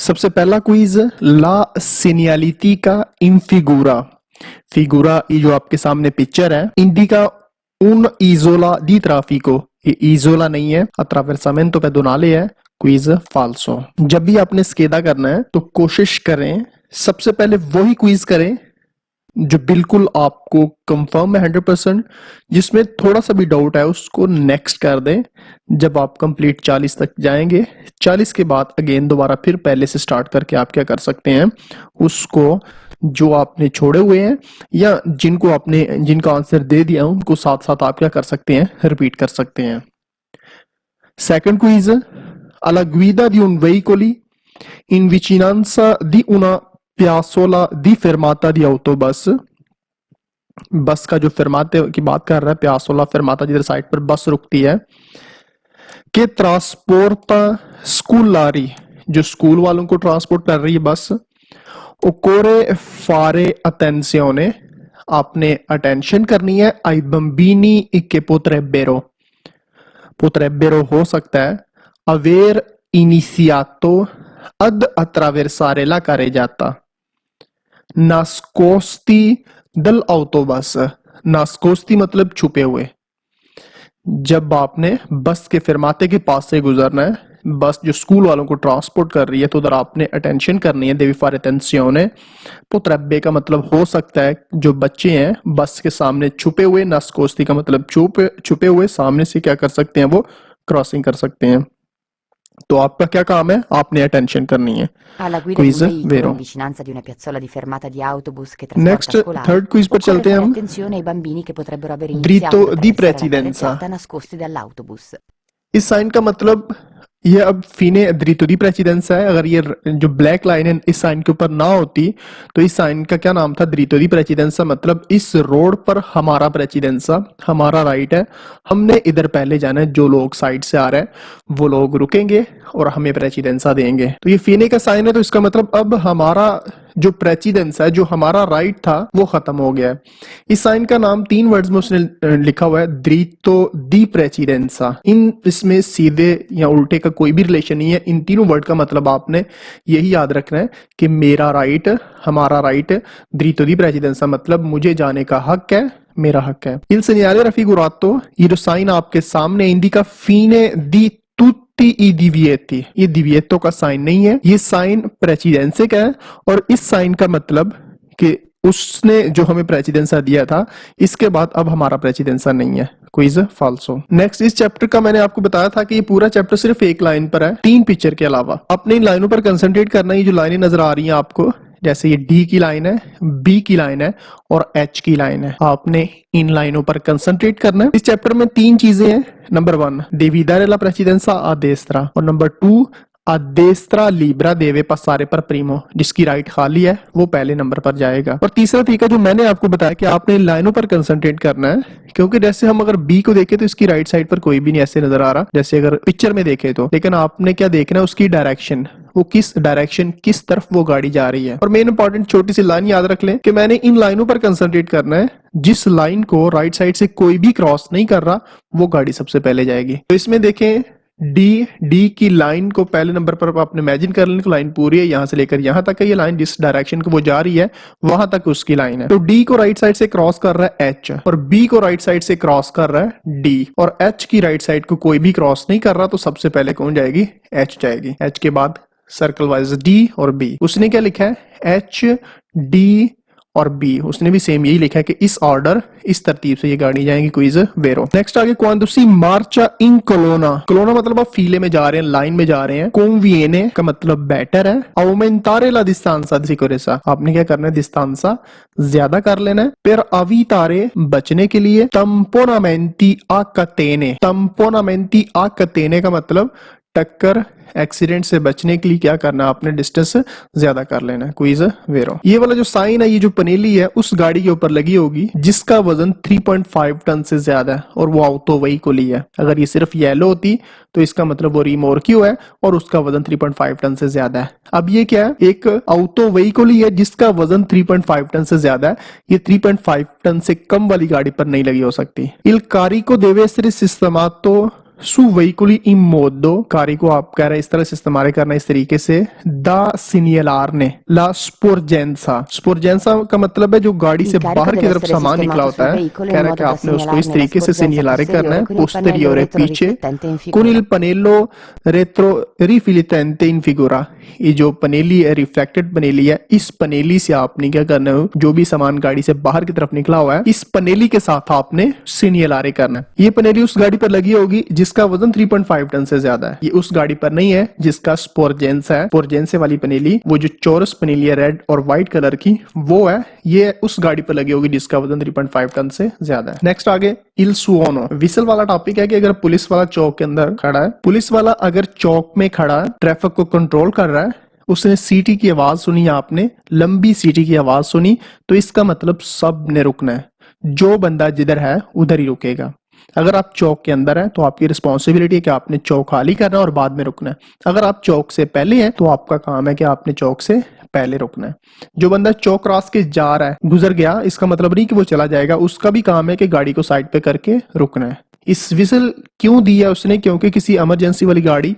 सबसे पहला क्विज, ला सीनियलिटी इन फिगूरा। फिगूरा ये जो आपके सामने पिक्चर है, इंडिका उन इजोला दी ट्राफिको, ये इजोला नहीं है, अट्रावेर्सामेंटो पेडोनाले है। क्विज फाल्सो। जब भी आपने स्केदा करना है तो कोशिश करें सबसे पहले वही क्विज करें जो बिल्कुल आपको कंफर्म है 100%, जिसमें थोड़ा सा भी डाउट है उसको नेक्स्ट कर दें। जब आप कंप्लीट 40 तक जाएंगे, 40 के बाद अगेन दोबारा फिर पहले से स्टार्ट करके आप क्या कर सकते हैं, उसको जो आपने छोड़े हुए हैं या जिनका आंसर दे दिया उनको साथ साथ आप क्या कर सकते हैं, रिपीट कर सकते हैं। Second quiz, alla guida di un veicoli in vicinanza di una piazzola di fermata di autobus। बस का जो फरमाते की बात कर रहा है, प्यासोला फरमाता जिधर साइड पर बस रुकती है, के ट्रांसपोर्टा स्कूलारी, जो स्कूल वालों को ट्रांसपोर्ट कर रही है बस। ओकोरे फारे अटेंसियोने, आपने अटेंशन करनी है। आई बम्बीनी के पोत्रेबेरो, पोत्रेबेरो हो सकता है। अवेर इनिशियातो अद अट्रावेर्सारे ला carreggiata, नास्कोस्ती दल autobus, नास्कोस्ती मतलब छुपे हुए। जब आपने बस के फरमाते के पास से गुजरना है, बस जो स्कूल वालों को ट्रांसपोर्ट कर रही है, तो उधर आपने अटेंशन करनी है। देवी फार अटेंसियोने पोत्रेबे का मतलब हो सकता है जो बच्चे हैं बस के सामने छुपे हुए। नास्कोस्ती का मतलब छुपे हुए, सामने से क्या कर सकते हैं, वो क्रॉसिंग कर सकते हैं। तो आपका क्या काम है, आपने अटेंशन करनी है। alla guida di quiz un veicolo वेरो। in vicinanza di una piazzola di fermata di autobus che trasporta next scolari, third quiz पर occorre चलते हैं fare हम। attenzione ai bambini che potrebbero aver Dritto iniziato ad di attraversare la precedenza। carreggiata nascosti dall'autobus. इस sign का मतलब ये अब फीने द्रितो दी precedence है। अगर ये जो ब्लैक लाइन है इस साइन के ऊपर ना होती तो इस साइन का क्या नाम था, द्रितो दी प्रेसिडेंसा। मतलब इस रोड पर हमारा प्रेसिडेंसा, हमारा राइट है, हमने इधर पहले जाना है। जो लोग साइड से आ रहे हैं वो लोग रुकेंगे और हमें प्रेसिडेंसा देंगे। तो ये फीने का साइन है, तो इसका मतलब अब हमारा जो प्रेसिडेंस है, जो हमारा राइट था, वो खत्म हो गया है। इस साइन का नाम 3 वर्ड्स में उसने लिखा हुआ है, द्रितो दी प्रेसिडेंसा। इसमें सीधे या उल्टे का कोई भी रिलेशन नहीं है। इन तीनों वर्ड का मतलब आपने यही याद रखना है कि मेरा राइट, हमारा राइट, द्रितो दी प्रेसिडेंसा मतलब मुझे जाने का हक है, मेरा हक है। Il segnale raffigurato, ये जो साइन आपके सामने indica fine di tutti i divieti, ये दिविएतो का साइन नहीं है, ये साइन प्रेसिडेंसे का है। और इस साइन का मतलब कि उसने जो हमें प्रेसिडेंसा दिया था, इसके बाद अब हमारा प्रेसिडेंसा नहीं है। क्विज फाल्सो। नेक्स्ट, इस चैप्टर का मैंने आपको बताया था कि ये पूरा चैप्टर सिर्फ एक लाइन पर है, 3 पिक्चर के अलावा। अपने इन लाइनों पर कंसंट्रेट करना है। ये जो लाइनें नजर आ रही हैं आपको, जैसे ये डी की लाइन है, बी की लाइन है और एच की लाइन है, आपने इन लाइनों पर कंसंट्रेट करना है। इस चैप्टर में 3 चीजें हैं। Number 1 devidare la precedenza a destra, और number 2 a destra libera deve passare per primo, जिसकी राइट खाली है वो पहले नंबर पर जाएगा। और तीसरा तरीका जो मैंने आपको बताया कि आपने इन लाइनों पर कंसंट्रेट करना है, क्योंकि जैसे हम अगर बी को देखें तो इसकी राइट साइड पर कोई भी नहीं ऐसे नजर आ रहा जैसे अगर पिक्चर में देखें तो, लेकिन आपने क्या देखना है, उसकी डायरेक्शन, वो किस डायरेक्शन, किस तरफ वो गाड़ी जा रही है। और मेन इंपॉर्टेंट छोटी सी लाइन याद रख लें कि मैंने इन लाइनों पर कंसंट्रेट करना है। जिस लाइन को राइट साइड से कोई भी क्रॉस नहीं कर रहा वो गाड़ी सबसे पहले जाएगी। तो इसमें देखें, डी की लाइन को पहले नंबर पर आपने इमेजिन कर लें, लाइन पूरी है, यहां से लेकर यहां तक है। ये लाइन जिस डायरेक्शन को वो जा रही है वहां तक उसकी लाइन है। तो डी को राइट साइड से क्रॉस कर रहा है एच, और बी को राइट साइड से क्रॉस कर रहा है डी, और एच की राइट साइड को कोई भी क्रॉस नहीं कर रहा, तो सबसे पहले कौन जाएगी, एच जाएगी। एच के बाद सर्कल वाइज डी और बी। उसने क्या लिखा है, एच डी और बी, उसने भी सेम यही लिखा है कि इस ऑर्डर, इस तरतीब से ये गाड़ी जाएंगी। क्विज वेरो। नेक्स्ट आगे, quando si marcia in colonna, colonna मतलब आप फीले में जा रहे हैं, लाइन में जा रहे हैं। conviene का मतलब बेटर है। aumentare la distanza di sicurezza, आपने क्या करना है, distanza ज्यादा कर लेना है। per evitare बचने के लिए। tamponamenti a catene, tamponamenti a catene का मतलब टक्कर, एक्सीडेंट से बचने के लिए क्या करना है, आपने डिस्टेंस ज्यादा कर लेना है। क्विज वेरो। ये वाला जो साइन है, ये जो पनेली है, उस गाड़ी के ऊपर लगी होगी जिसका वजन 3.5 टन से ज्यादा है और वो ऑटो व्हीकल है। अगर ये सिर्फ येलो होती तो इसका मतलब वो रिमोर्क्यू है और उसका वजन 3.5 टन से ज्यादा है। अब ये क्या है, एक ऑटो व्हीकल है जिसका वजन 3.5 टन से ज्यादा है। ये 3.5 टन से कम वाली गाड़ी पर नहीं लगी हो सकती। Il carico deve essere sistemato su veicoli in modo, कारी को आप कह रहे हैं इस तरह से इस्तेमाल करना, इस तरीके से, da segnalarne la sporgenza। sporgenza का मतलब है जो गाड़ी Il से carico बाहर की deve तरफ essere सामान निकला sistemato sul होता है, veicolo कह in रहा है modo कि da आपने उसको इस segnalarne la तरीके से sporgenza segnalare करना है, posteriore con il pannello posteriore पीछे, retroriflettente in con il figura. pannello retroriflettente in figura। ये जो पनेली है, रिफ्लेक्टेड पनेली है, इस पनेली से आपने क्या करना है, जो भी सामान गाड़ी से बाहर की तरफ निकला हुआ है, इस पनेली के साथ आपने सिग्नलारे करना है। ये पनेली उस गाड़ी पर लगी होगी जिसका वजन 3.5 टन से ज्यादा है। ये उस गाड़ी पर नहीं है जिसका स्पोर्जेंस है। स्पोर्जेंस वाली पनेली, वो जो चौरस पनेली है रेड और व्हाइट कलर की, वो है, ये उस गाड़ी पर लगी होगी जिसका वजन 3.5 टन से ज्यादा है। नेक्स्ट आगे इल सुओनो, विसल वाला टॉपिक है कि अगर पुलिस वाला चौक के अंदर खड़ा है, पुलिस वाला अगर चौक में खड़ा है, ट्रैफिक को कंट्रोल कर रहा है, उसने सीटी की आवाज सुनी, आपने लंबी सीटी की आवाज सुनी, तो इसका मतलब सब ने रुकना है। जो बंदा जिधर है उधर ही रुकेगा। अगर आप चौक के अंदर हैं तो आपकी रिस्पॉन्सिबिलिटी है कि आपने चौक खाली करना है और बाद में रुकना है। अगर आप चौक से पहले हैं तो आपका काम है कि आपने चौक से पहले रुकना है। जो बंदा चौक क्रॉस के जा रहा है, गुजर गया, इसका मतलब नहीं कि वो चला जाएगा, उसका भी काम है कि गाड़ी को साइड पे करके रुकना है। इस विसल क्यों दिया उसने? क्योंकि किसी इमरजेंसी वाली गाड़ी,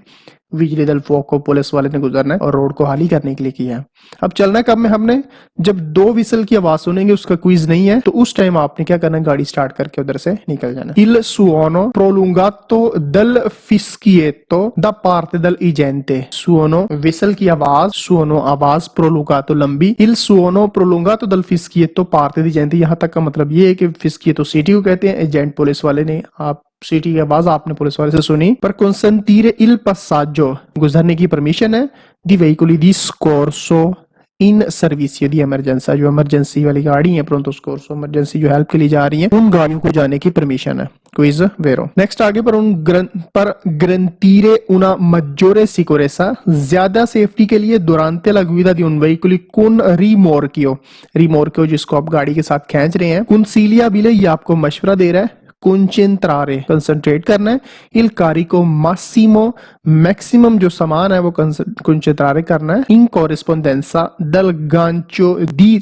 बिजली दल, फोक को, पुलिस वाले ने गुजरना है और रोड को खाली करने के लिए किया है। अब चलना कब में हमने, जब 2 विसल की आवाज सुनेंगे, उसका क्विज नहीं है, तो उस टाइम आपने क्या करना है, गाड़ी स्टार्ट करके उधर से निकल जाना। Il suono prolungato del fischietto da parte dell'agente। suono whistle की आवाज, suono आवाज, prolungato लंबी, il suono prolungato del fischietto parte di gente। यहाँ तक का मतलब ये है कि fischietto सीटी को कहते हैं, एजेंट पुलिस वाले ने, आप सीटी की आवाज आपने पुलिस वाले से सुनी। पर consentire il passaggio, गुजरने की परमिशन है, di veicoli di soccorso in service, यदि इमरजेंसी, जो इमरजेंसी वाली गाड़ी है, प्रोंतो सोcorso, इमरजेंसी जो हेल्प के लिए जा रही है, उन गाड़ियों को जाने की परमिशन है। क्विज वेरो। नेक्स्ट आगे पर ग्रंतीरे una maggiore sicurezza, ज्यादा सेफ्टी के लिए durante la guida di un veicolo con rimorchio, रिमोर्कियो जिसको आप गाड़ी के साथ खींच रहे हैं, consigliabile, ये आपको मशवरा दे रहा है, concentrare, कंसंट्रेट करना है, il carico massimo, मैक्सिमम जो सामान है वो concentrare करना है, in corrispondenza del gancio di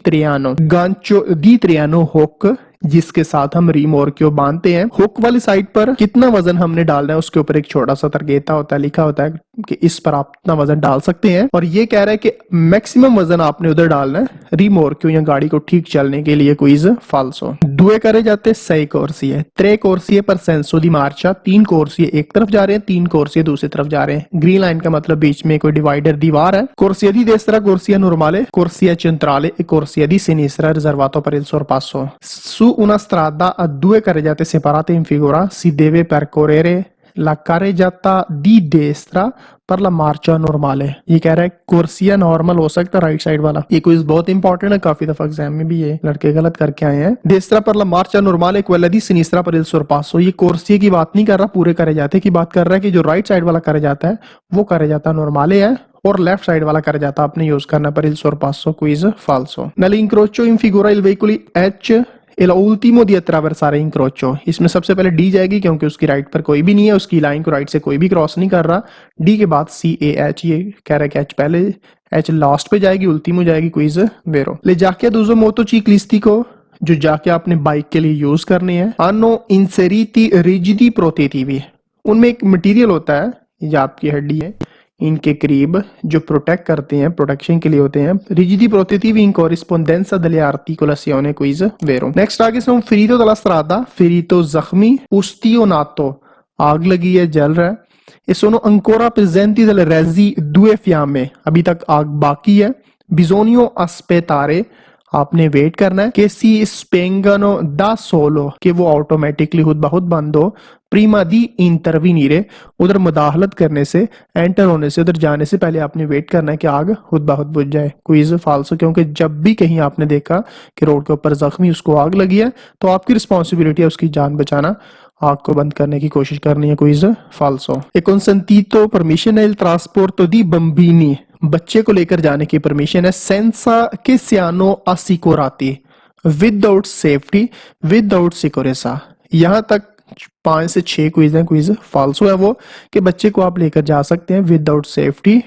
Triano hook, जिसके साथ हम रिमोर्कियो बांधते हैं। हुक वाली साइड पर कितना वजन हमने डालना है, उसके ऊपर एक छोटा सा तरगेता होता है, लिखा होता है कि इस पर आप इतना वजन डाल सकते हैं, और ये कह रहा है कि मैक्सिमम वजन आपने उधर डालना है रिमोर्कियो या गाड़ी को ठीक चलने के लिए। क्विज फाल्सो। दुए करे जाते सही कोर्सिए, 3 कोर्सिए पर सेंसो दी मार्चा, 3 कोर्सिए एक तरफ जा रहे हैं, 3 कोर्सिए दूसरी तरफ जा रहे हैं। ग्रीन लाइन का मतलब बीच में कोई डिवाइडर दीवार है। कोर्सिया दी destra, कोर्सिया नॉर्माले, कोर्सिया centrale e corsia di sinistra riservato per il sorpasso। Su una strada a 2 carreggiate separate in figura si deve percorrere la carreggiata di destra per la marcia normale। ये कह रहा है कोर्सिया नॉर्मल हो सकता है right side वाला। ये quiz बहुत इंपॉर्टेंट है, काफी दफा एग्जाम में भी ये लड़के गलत करके आए हैं। destra per la marcia normale quella di sinistra per il sorpasso, ये कोर्सिया की बात नहीं कर रहा, पूरे करे जाते की बात कर रहा है कि जो राइट साइड वाला करे जाता है वो करे जाता नॉर्माले है, और लेफ्ट साइड वाला कर जाता आपने यूज करना पर il sorpasso। क्विज फाल्सो। nell'incrocio in figura il veicoli H e l'ultimo di attraversare incrocio, इसमें सबसे पहले डी जाएगी क्योंकि उसकी राइट पर कोई भी नहीं है, उसकी लाइन को राइट से कोई भी क्रॉस नहीं कर रहा। डी के बाद CAH, ये कह रहा है कि एच पहले, एच लास्ट पे जाएगी, उल्टीमो जाएगी। क्विज वेरो। ले जाके दूसरो मोटोचिक्लिस्टिको, जो जाके आपने बाइक के लिए यूज करने हैं, hanno inseriti rigidi protettivi, उनमें एक मटेरियल होता है, ये आपकी हड्डी है, इनके करीब जो प्रोटेक्ट करते हैं, प्रोटेक्शन के लिए होते हैं। rigidi protettivi in corrispondenza delle articolazioni। Quiz वेरो। नेक्स्ट आगे से हम ferito dalla strada, ferito जख्मी, ustionato आग लगी है, जल रहा है, e sono ancora presenti delle resi 2 fiamme, अभी तक आग बाकी है। bisogna aspettare, आपने वेट करना है, कि si spengano da solo, कि वो ऑटोमेटिकली खुद बहुत बंद हो। प्रीमा दी इंटरवीनीरे, उधर मुदाखलत करने से, एंटर होने से, उधर जाने से पहले आपने वेट करना है कि आग खुद ब खुद बुझ जाए। क्विज फाल्सो, क्योंकि जब भी कहीं आपने देखा कि रोड के ऊपर जख्मी उसको आग लगी है तो आपकी रिस्पॉन्सिबिलिटी है उसकी जान बचाना, आग को बंद करने की कोशिश करनी है। क्विज फाल्सो। ए consentito permission il trasporto di bambini, बच्चे को लेकर जाने की परमिशन है, senza che siano assicurati, without safety, without security. यहाँ तक 5 से 6 क्विज हैं। क्विज फाल्सो है वो कि बच्चे को आप लेकर जा सकते हैं विदाउट सेफ्टी,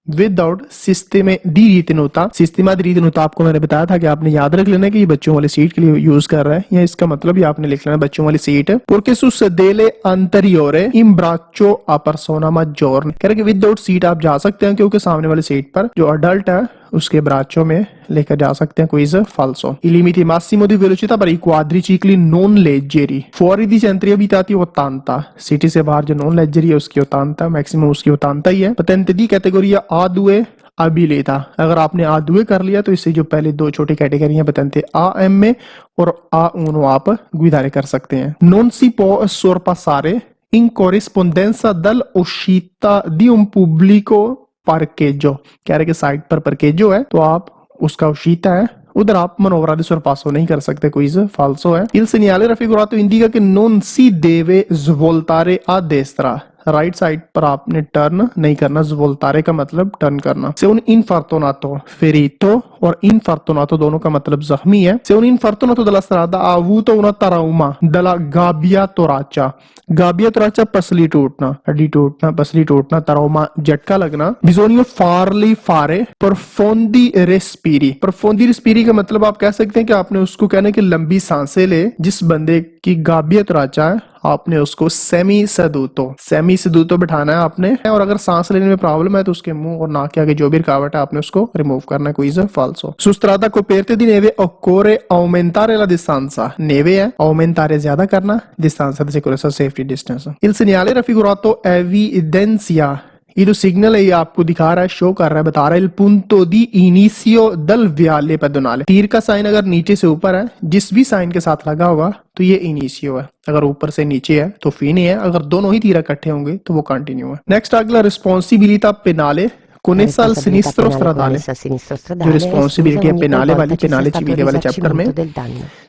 विदाउट सिस्टेमे दी रीतिनुता। सिस्टेमा दी रीतिनुता आपको मैंने बताया था कि आपने याद रख लेना कि ये बच्चों वाली सीट के लिए यूज कर रहा है, या इसका मतलब ये आपने लिख लेना बच्चों वाली seat. porque su sedele anteriore in braccio a persona maggiore, कह रहे कि विदाउट सीट आप जा सकते हैं क्योंकि सामने वाली सीट पर जो अडल्ट है उसके ब्राचो में लेकर जा सकते हैं। Quiz falso। I limiti massimo di velocità per i quadricicli non leggeri fuori di centri abitati 80, city से बाहर जो नॉन लेजरी है उसकी 80, मैक्सिमम उसकी 80 ही है। patente di categoria A2 abilità, अगर आपने A2 कर लिया तो इससे जो पहले दो छोटी कैटेगरी हैं patente AM में और A1 आप गुजारे कर सकते हैं। non si può sorpassare in corrispondenza dall'uscita di un pubblico parcheggio, कह रहे कि साइड पर parcheggio है तो आप उसका uscita है उधर आप मनोवरा di sorpasso नहीं कर सकते। क्विज falso है। Il segnale raffigurato indica che non si deve svoltare a destra, right side पर आपने टर्न नहीं करना। svoltare का मतलब टर्न करना। से un infortunato ferito और infortunato दोनों का मतलब जख्मी है। से un infortunato della strada ha avuto una trauma della gabbia toracia, गाबिया तोराचा पसली टूटना, हड्डी टूटना, पसली टूटना, तराउमा झटका लगना। bisogna farli fare profondi respiri, profondi respiri का मतलब आप कह सकते हैं कि आपने उसको कहना है कि लंबी सांसें ले। जिस बंदे की गाबिया तोराचा है आपने उसको सेमी सदूतो बिठाना है आपने, और अगर सांस लेने में प्रॉब्लम है तो उसके मुंह और नाक के आगे जो भी रुकावट है आपने उसको रिमूव करना है। Quiz falso। Su strada coperta di neve occorre aumentare la distanza, neve है aumentare ज्यादा करना, distanza di sicurezza safety distance। Il segnale raffigurato evidenzia, ये जो सिग्नल है ये आपको दिखा रहा है, शो कर रहा है, बता रहा है il punto di inizio del viale pedonale, तीर का साइन अगर नीचे से ऊपर है जिस भी साइन के साथ लगा होगा तो ये इनिशियो है, अगर ऊपर से नीचे है तो फिने है, अगर दोनों ही तीर इकट्ठे होंगे तो वो कंटिन्यू है। नेक्स्ट अगला रिस्पॉन्सिबिलिटा पेनाले connessa al sinistro stradale, जो रिस्पॉन्सिबिलिटी है पेनाले वाली, पेनाले civiले वाले चैप्टर में।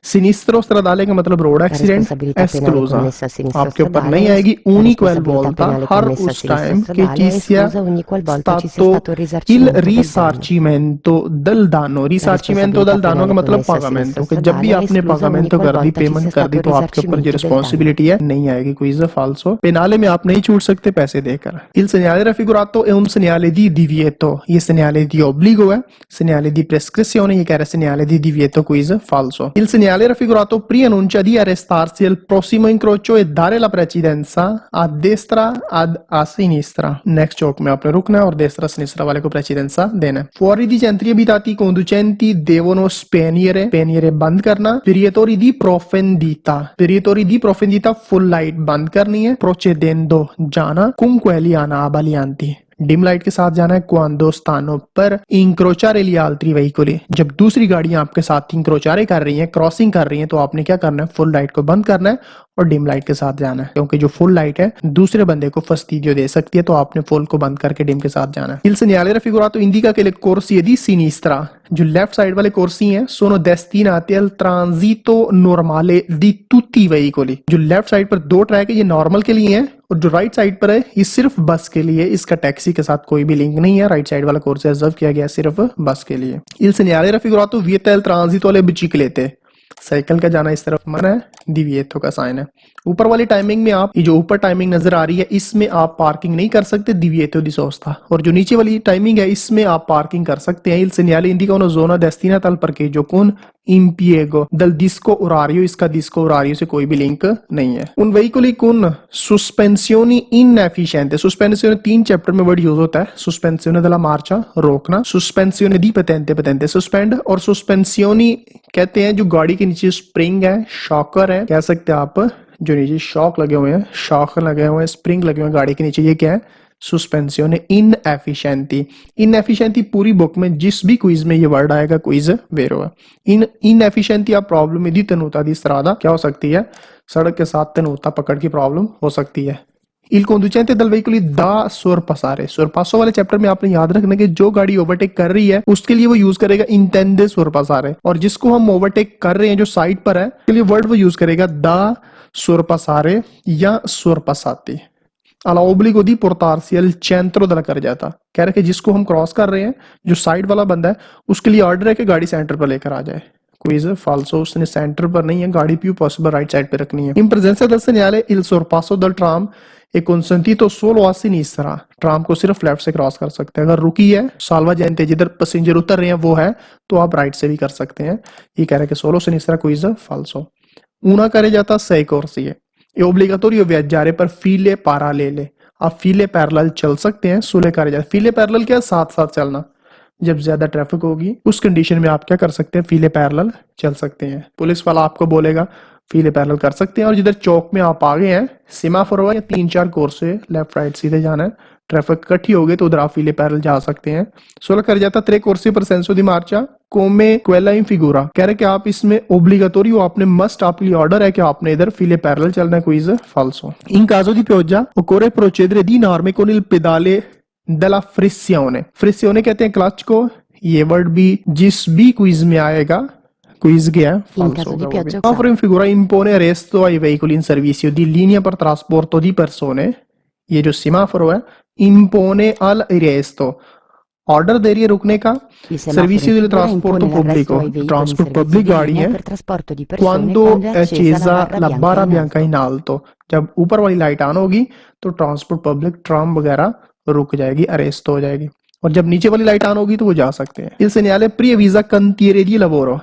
सिनिस्ट्रो स्ट्रादाले का मतलब रोड एक्सीडेंट, एस्क्लूजा आपके ऊपर नहीं आएगी। uniquel volta हर उस time che ci sia stato il risarcimento del danno, risarcimento del danno का मतलब pagamento, कि जब भी आपने pagamento कर दी, पेमेंट कर दी तो आपके ऊपर जो रिस्पॉन्सिबिलिटी है नहीं आएगी। Quiz falso। पेनाले में आप नहीं छूट सकते पैसे देकर। il segnale raffigurato è un segnale di divieto, ये segnale di obbligo है, segnale di prescrizione ये कह रहा है segnale di divieto। Quiz falso। il segnale raffigurato preannuncia di arrestarsi al prossimo incrocio e dare la precedenza a destra ad a sinistra, next चौक में आपने रुकना है और destra sinistra वाले को precedenza देना है। fuori di centri abitati i conducenti devono spegnere बंद करना। peritori di profondità full light बंद करनी है। procedendo जाना। con quelli abalianti dim light के साथ जाना है। क्वांडो स्थानों पर इंक्रोचारे gli altri veicoli, जब दूसरी गाड़ियां आपके साथ इंक्रोचारे कर रही हैं, क्रॉसिंग कर रही हैं, तो आपने क्या करना है, फुल लाइट को बंद करना है और डिम लाइट के साथ जाना है, क्योंकि जो फुल लाइट है दूसरे बंदे को fastidio दे सकती है, तो आपने फुल को बंद करके डिम के साथ जाना है। il segnale raffigurato indica che le corsie di sinistra, जो लेफ्ट साइड वाले कोर्सी हैं, sono destinati al transito normale di tutti i veicoli, जो लेफ्ट साइड पर दो ट्रैक है ये नॉर्मल के लिए है, और जो राइट साइड पर है ये सिर्फ बस के लिए, इसका टैक्सी के साथ कोई भी लिंक नहीं है। राइट साइड वाला कोर्स रिजर्व किया गया सिर्फ बस के लिए। il segnale raffigurato vieta il transito alle biciclette, cycle का जाना इस तरफ मना है, divieto का साइन है। ऊपर वाली टाइमिंग में आप ये जो ऊपर टाइमिंग नजर आ रही है इसमें आप पार्किंग नहीं कर सकते, divieto di sosta, और जो नीचे वाली टाइमिंग है इसमें आप पार्किंग कर सकते हैं। il segnale indica una zona destinata al parcheggio con impiego del disco orario, इसका disco orario से कोई भी लिंक नहीं है। un veicoli con sospensioni inefficienti, sospensione 3 chapter में वर्ड यूज होता है। sospensione della marcia रोकना, sospensione di patente suspend, और sospensioni कहते हैं जो गाड़ी के नीचे स्प्रिंग है, शॉकर है, कह सकते हैं आप, जो नीचे शॉक लगे हुए हैं, शॉक लगे हुए हैं, स्प्रिंग लगे हुए हैं गाड़ी के नीचे, ये क्या है, सस्पेंसिone inefficienti। इनएफिशिएंटी पूरी बुक में जिस भी क्विज में ये वर्ड आएगा क्विज वेरो है। इनएफिशिएंटी या प्रॉब्लम दी tenuta di strada क्या हो सकती है, सड़क के साथ tenuta पकड़ की प्रॉब्लम हो सकती है। il conducente del veicolo da sorpassare, sorpasso वाले चैप्टर में आपने याद रखना कि जो गाड़ी ओवरटेक कर रही है उसके लिए वो यूज करेगा intende sorpassare, और जिसको हम ओवरटेक कर रहे हैं जो साइड पर है उसके लिए वर्ड वो यूज करेगा da sorpassare या sorpassati। all'obbligo di portarsi al centro della carreggiata, कह रहे कि जिसको हम क्रॉस कर रहे हैं जो साइड वाला बंदा है उसके लिए ऑर्डर है कि गाड़ी सेंटर पर लेकर आ जाए। क्विज falso, उसने सेंटर पर नहीं है, गाड़ी più possible राइट साइड पे रखनी है। in presenza del segnale il sorpasso del tram e consentito solo a sinistra, tram को सिर्फ लेफ्ट से क्रॉस कर सकते हैं। अगर रुकी है salvagente जिधर पैसेंजर उतर रहे हैं वो है तो आप राइट से भी कर सकते हैं। ये कह रहा है कि solo sinistra quiz falso। una carreggiata 6 corsie è obbligatorio viaggiare per file parallele, आप फीले पैरेलल चल सकते हैं सुले carreggiata। फीले पैरेलल क्या, साथ साथ चलना। जब ज्यादा ट्रैफिक होगी उस कंडीशन में आप क्या कर सकते हैं, फीले पैरेलल चल सकते हैं। पुलिस वाला आपको बोलेगा फीले पैरेलल कर सकते हैं। और जिधर चौक में आप आ गए हैं, सेमाफोर होगा या 3-4 कोर्स से लेफ्ट राइट सीधे जाना है, ट्रैफिक इकट्ठी हो गई तो उधर आप फीले पैरेलल जा सकते हैं। सोलह कर जाता 3 corsie per senso di marcia come quella in figura, कह रहे कि आप इसमें ओब्लिगाटोरी हो, आपने मस्ट, आपके लिए ऑर्डर है कि आपने इधर फीले पैरेलल चलना है। Quiz falso। In caso di pioggia occorre procedere di norme con il pedale della frizione। फ्रिसियोने कहते हैं क्लच को। ये वर्ड भी जिस भी क्विज में आएगा, क्विज गया है, In falso caso di होगा वो भी। pioggia Semaforo in figura impone arresto ai veicoli in servizio di linea per trasporto di persone। ये जो सेमाफोर है impone al arresto, ऑर्डर दे रही है रुकने का। Il semaforo Servizio in del figura trasporto impone l'arresto pubblico, ai veicoli in transport servizio pubblic di गाड़ी linea है per trasporto di persone quando quando è accesa la barra bianca in in alto, जब ऊपर वाली light on होगी तो transport public tram वगैरह रुक जाएगी, अरेस्ट हो जाएगी। और जब नीचे वाली लाइट ऑन होगी तो वो जा सकते हैं। il segnale preavvisa cantiere di lavoro,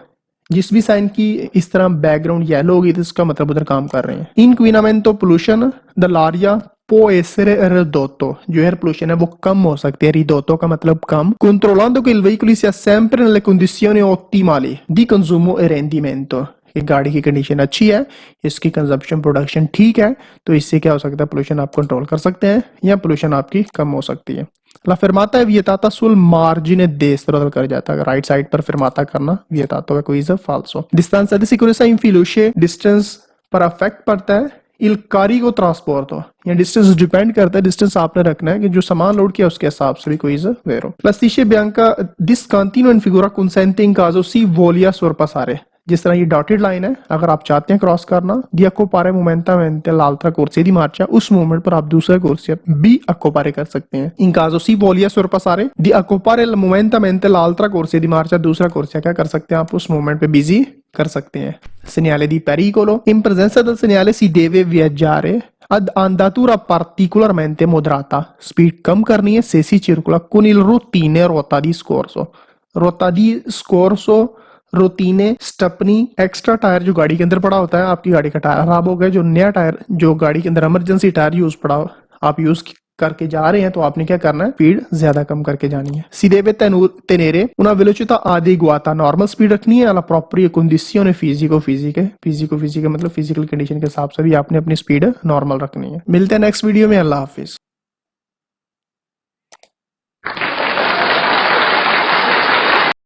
जिस भी साइन की इस तरह बैकग्राउंड येलो होगी तो इसका मतलब उधर काम कर रहे हैं। inquinamento pollution dell'aria può essere ridotto, जो एयर पोल्यूशन है वो कम हो सकती है। ridotto का मतलब कम। controllando che il veicolo sia sempre nelle condizioni ottimali di consumo e rendimento, कि गाड़ी की कंडीशन अच्छी है, इसकी कंजप्शन प्रोडक्शन ठीक है, तो इससे क्या हो सकता है, पोल्यूशन आप कंट्रोल कर सकते हैं या पोल्यूशन आपकी कम हो सकती है। La fermata è vietata sul margine destro del carreggiata, right side पर fermata करना vietato है, quiz falso। distanza di sicurezza influisce, distance पर अफेक्ट पड़ता है il carico trasporto, या डिस्टेंस डिपेंड करता है, डिस्टेंस आपने रखना है कि जो सामान लोड किया उसके हिसाब से भी quiz vero। La striscia bianca discontinua in figura consente in caso si voglia sorpassare, जिस तरह ये डॉटेड लाइन है, अगर आप चाहते हैं क्रॉस करना, di occupare momentaneamente l'altra corsia di marcia, उस मोमेंट पर आप दूसरे corsia भी occupare कर सकते हैं। in caso si voglia sorpassare di occupare momentaneamente l'altra corsia di marcia, दूसरा corsia क्या कर सकते हैं आप उस मोमेंट पे बिजी कर सकते हैं। segnale di pericolo, in presenza del segnale si deve viaggiare ad andatura particolarmente moderata, speed कम करनी है se si circola con il routine rota di scorso, rota di scorso, रोटीने, स्टपनी, एक्स्ट्रा टायर जो गाड़ी के अंदर पड़ा होता है, आपकी गाड़ी का टायर खराब हो गया, जो नया टायर जो गाड़ी के अंदर इमरजेंसी टायर यूज पड़ा हो, आप यूज करके जा रहे हैं तो आपने क्या करना है, स्पीड ज्यादा कम करके जानी है। si deve tenere una velocità adeguata, normal speed रखनी है, alla propria condizione fisico-fisiche मतलब फिजिकल कंडीशन के हिसाब से भी आपने अपनी स्पीड नॉर्मल रखनी है। मिलते हैं नेक्स्ट वीडियो में, अल्लाह हाफिज।